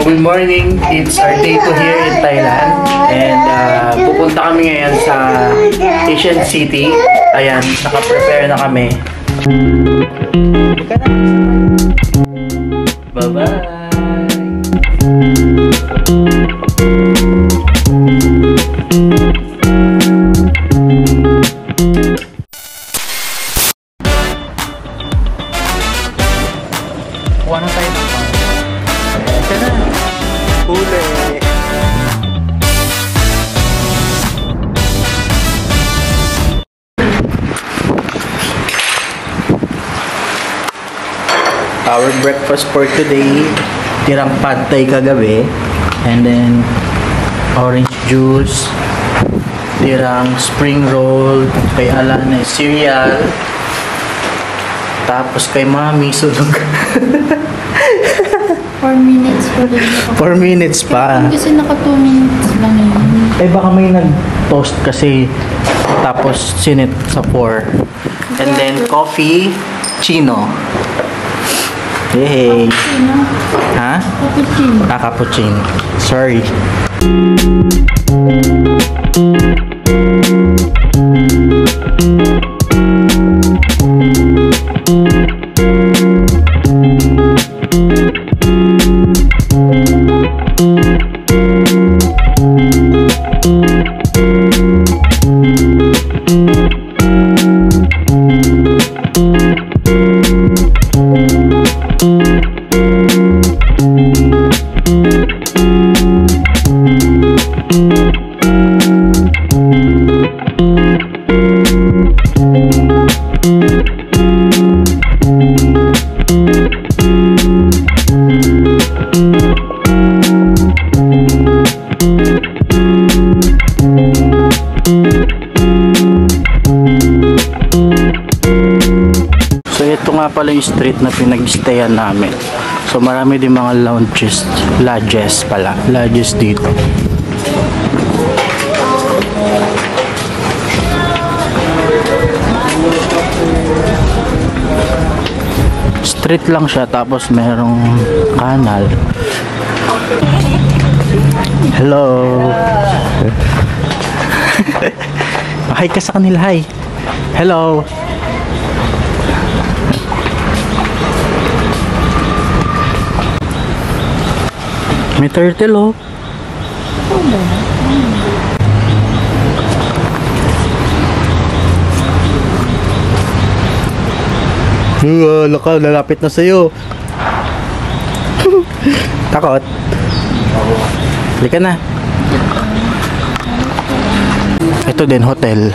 Good morning, it's our day 2 here in Thailand and pupunta kami ngayon sa Asian City. Ayan, naka-prepare na kami. Bye-bye! Kuha na tayo ng pang. Ito na. Huli. Our breakfast for today, tirang pad thai kagabi, and then orange juice, tirang spring roll, kay Alana cereal, tapos kay Mami sunog. 4 minutes pa rin. 4 minutes pa. Kasi naka 2 minutes lang yun. Eh baka may nag-toast kasi tapos sinit sa 4. And then coffee, chino. Hey. Cappuccino. Ha? Cappuccino. Cappuccino. Sorry. Ito nga pala yung street na pinag-stayan namin. So marami din mga lodges dito. Street lang siya tapos merong kanal. Hello. Hi ka sa kanila, hi. Hello. May turtle, oh. Laka, lalapit na sa'yo. Takot? Halika na. Ito din, hotel.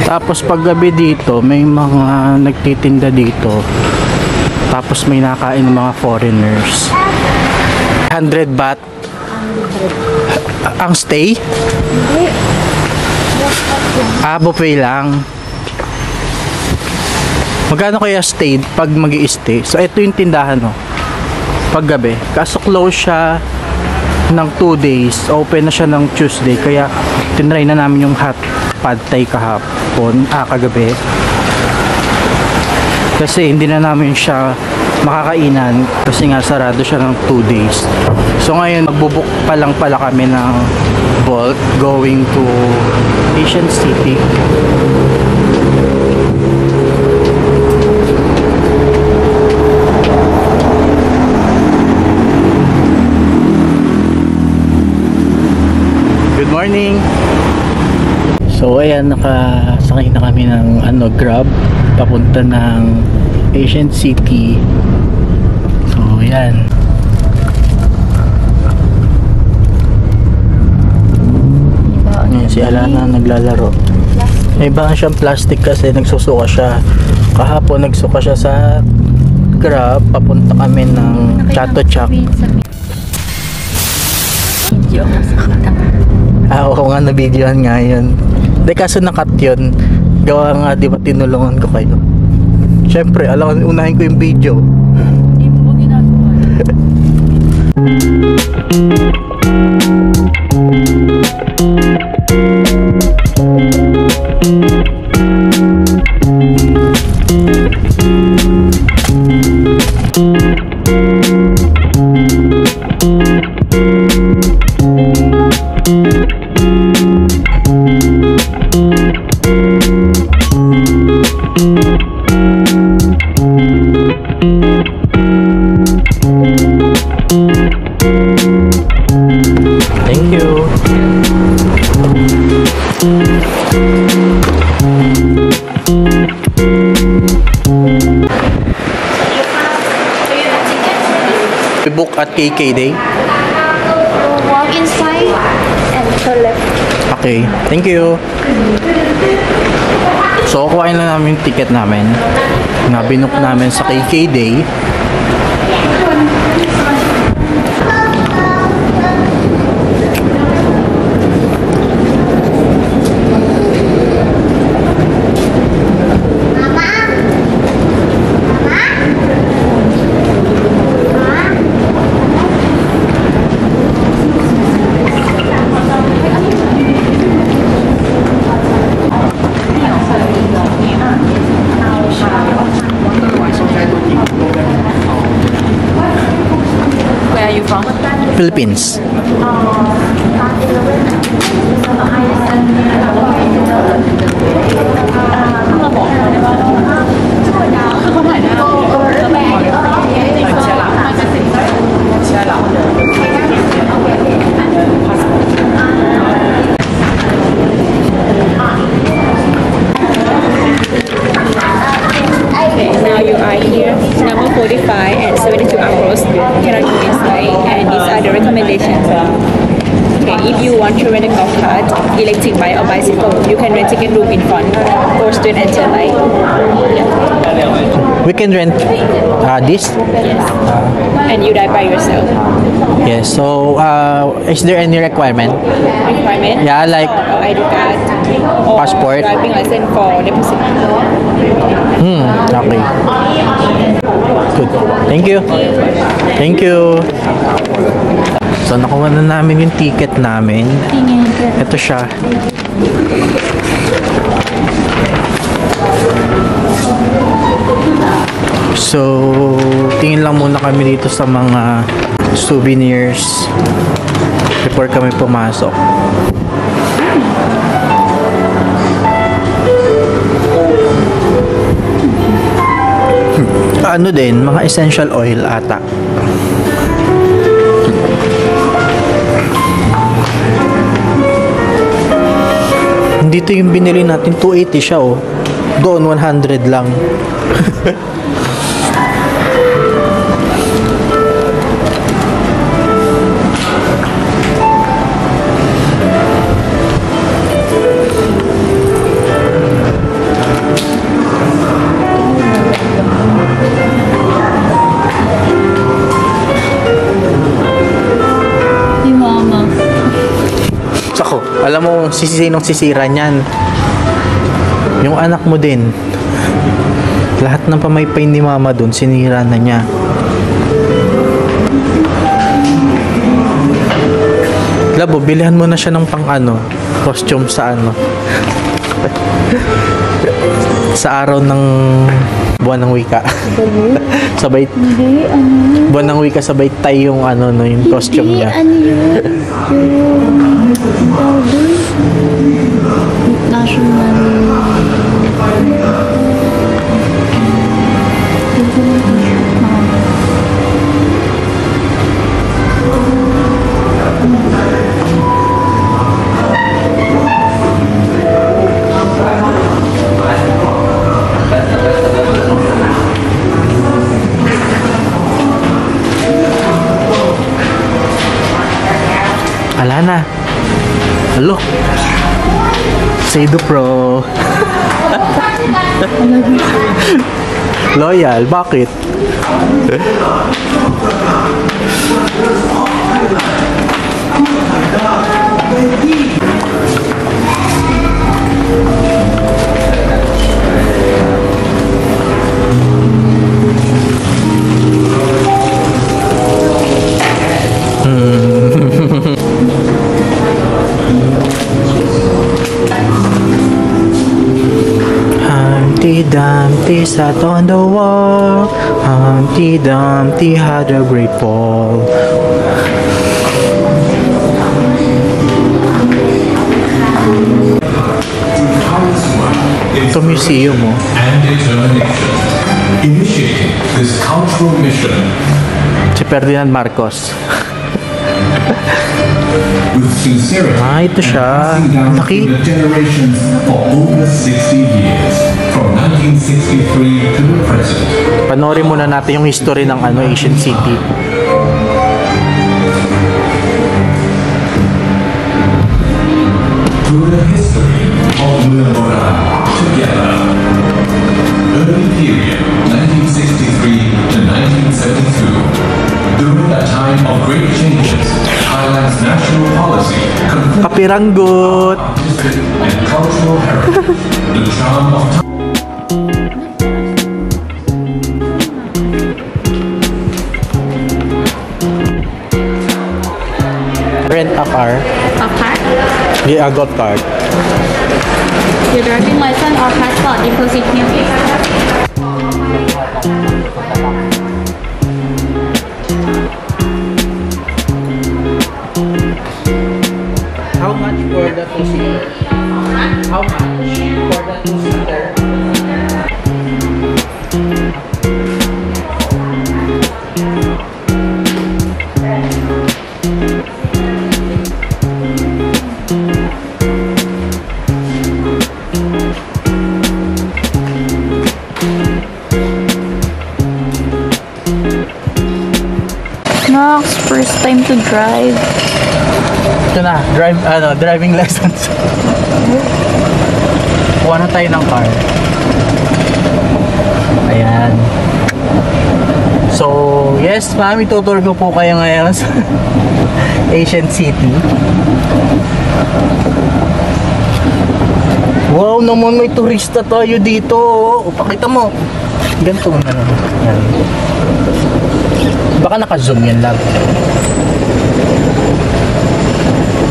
Tapos paggabi dito, may mga nagtitinda dito. Tapos may nakain ng mga foreigners. 100 baht ang stay? Buffet lang. Magkano kaya stay pag mag-i-stay? So ito yung tindahan, no. Paggabi. Kaso close siya ng 2 days. Open na siya ng Tuesday. Kaya tinry na namin yung hot pad thai kagabi. Kasi hindi na namin siya makakainan kasi nga sarado siya ng 2 days. So ngayon magbubuk pa lang pala kami ng Bolt going to Asian City. Good morning. So ayan, nakasakay na kami ng Grab papunta ng Asian City. So Yan. Yan, si Alana naglalaro. May baan siyang plastic kasi nagsusuka siya. Kahapon nagsuka siya sa Grab. Papunta kami ng Chato Chak. Oo nga, na-videohan nga yun. Hindi, kaso nakat yun. Gawa nga, di ba tinulungan ko kayo? Siyempre, alam ko, unahin ko yung video. Hindi mo ginagawa. Thank you. We book at KK Day. Walk inside and collect. Okay, thank you. So, kuhain lang namin yung ticket namin na binook namin sa KK Day. Where are you from? Philippines. Okay, now you are here. Number 45 and 72 hours cannot go inside, and these are the recommendations. Okay, if you want to rent a golf cart, electric bike or bicycle, you can rent ticket room in front for student and child light. We can rent this. And you drive by yourself. Yes. So, is there any requirement? Requirement? Yeah, like Or ID card or Passport. driving license for deposit. okay. Good. Thank you. Thank you. So, nakuha na namin yung ticket namin. Ito siya. So, tingin lang muna kami dito sa mga souvenirs before kami pumasok. Ano din, mga essential oil ata. Dito yung binili natin, 280 siya oh. Doon 100 lang. Si Mama. Sako, alam mo sinong sisira niyan? Yung anak mo din. Lahat ng pamaypay ni mama dun, sinira na niya. Labo, bilihan mo na siya ng pang costume sa sa araw ng buwan ng wika. Sabay, Hindi, buwan ng wika sabay tayo yung yung costume niya. Yung national. Wala na. Hello. Sado Pro. Loyal, bakit? Humpty Dumpty sat on the wall. Humpty Dumpty had a great fall. Ito museum mo. And determination, initiating this cultural mission Si Ferdinand Marcos. with sincerity Ito siya. passing down Laki. through the generations for over 60 years, from 1963 to the present. Panoorin muna natin yung history ng Asian City. Through the history of Leonora together. Early period 1963 to 1972. During a time of great changes, Thailand's national policy conflicted Kapiranggot! artistic and cultural heritage. The charm of Thailand. Rent a car. A car? Yeah, a golf cart. Your driving license or passport deposit here, please. How much for the two-seater? How much for the two-seater? Max, first time to drive. Ito na, driving lessons. Kuha na tayo ng car. Ayan. So, yes ma'am, itutur ko po kayo ngayon sa Asian City. Wow naman, may turista tayo dito. O, pakita mo. Ganito mo na naman. Yan. Baka naka-zoom yan lang.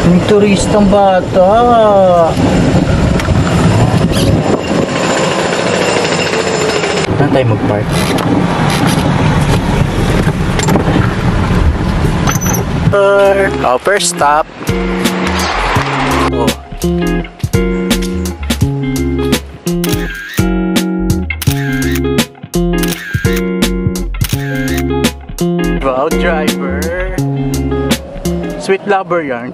May turistang bata. Saan tayo mag-park? First stop. Oh. Wow, driver. Sweet lover yarn.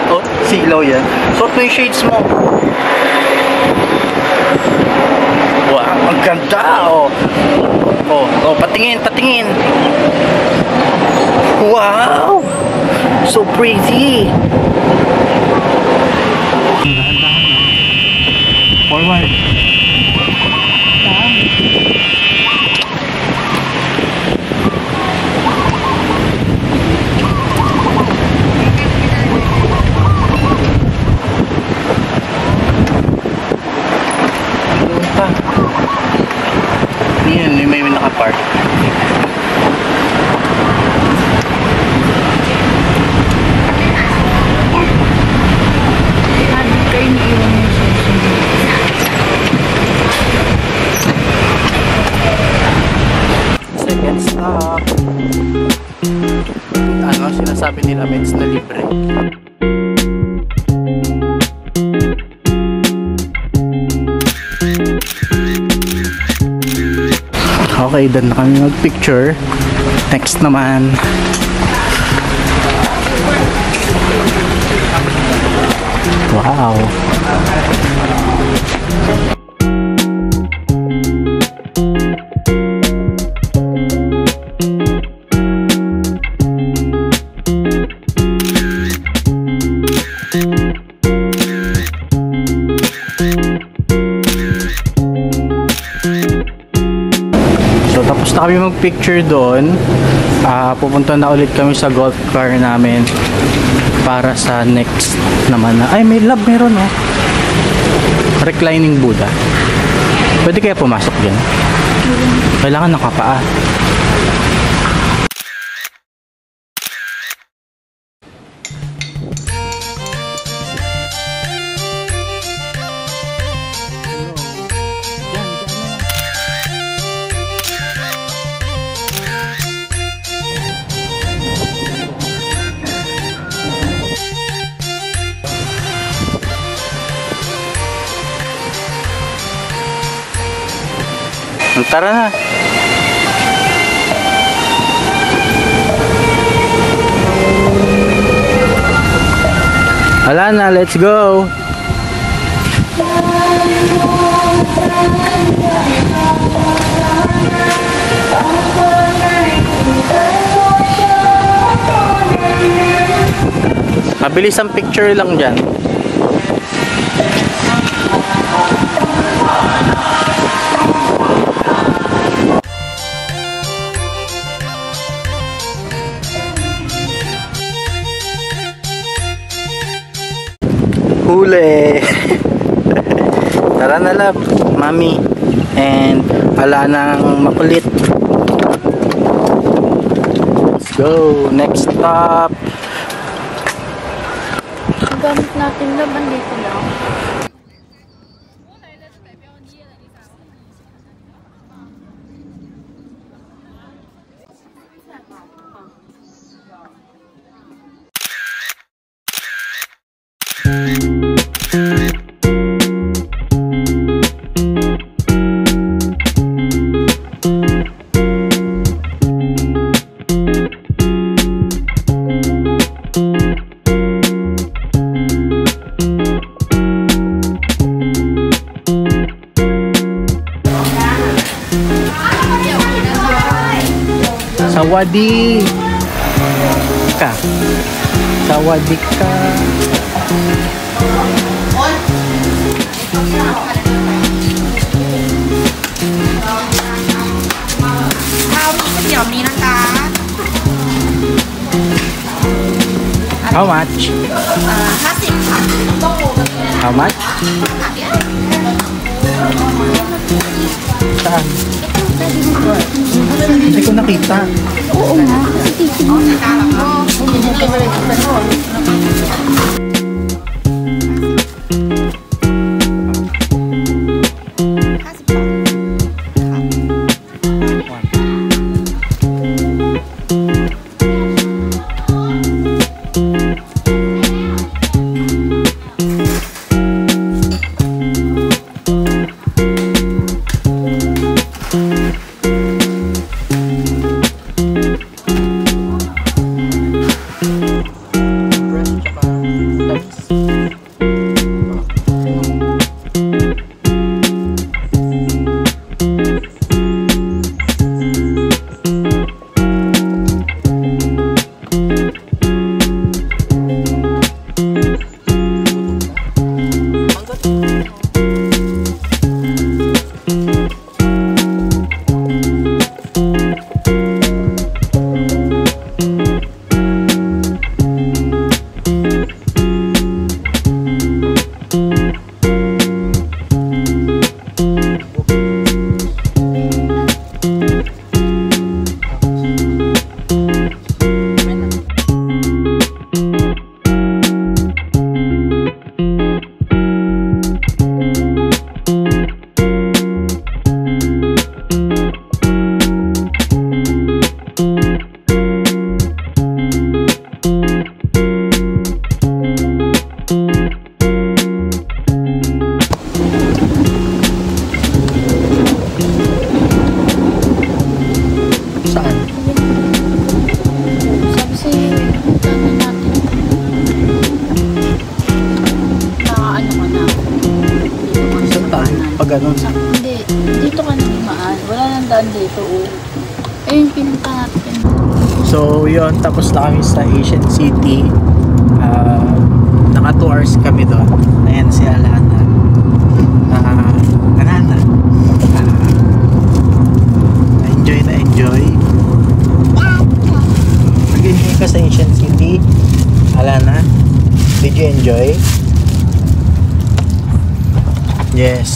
Oh, silaw yan. So, ito yung shades mo. Wow, ang ganda, oh. Oh, patingin, patingin. Wow! So pretty. Forward. Yan, may nakapark. Second stop. Ano, sinasabi nila meds na libre. Okay, done na kami mag-picture. Next naman. Wow. So tapos na kami mag-picture doon. Pupunta na ulit kami sa golf car namin para sa next naman na. Ay, meron oh. Reclining Buddha. Pwede kaya pumasok dyan? Kailangan nakapaa. Tara na. Wala na, let's go. Mabilis ang picture lang dyan. Huli. Tara na love, mami. And wala nang makulit. Let's go. Next stop. Ang gamit natin naman dito lang. Sawadee ka. Sawadee ka. How much? 50. How much? Saan? Hindi ko nakita. Oo nga, kasi titignan. ganun. Hindi. Dito ka nang imaan. Wala nang daan dito. Oh. Ayun, pinunta natin. So, yun. Tapos na kami sa Asian City. Naka 2 hours kami doon. Ayan si Alana. Yes.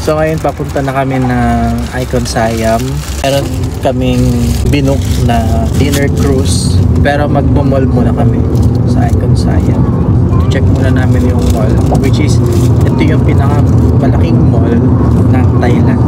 So ngayon papunta na kami ng Icon Siam. Meron kaming binook na dinner cruise. Pero magmamall muna kami sa Icon Siam. Check muna namin yung mall. Which is, ito yung pinakamalaking mall ng Thailand.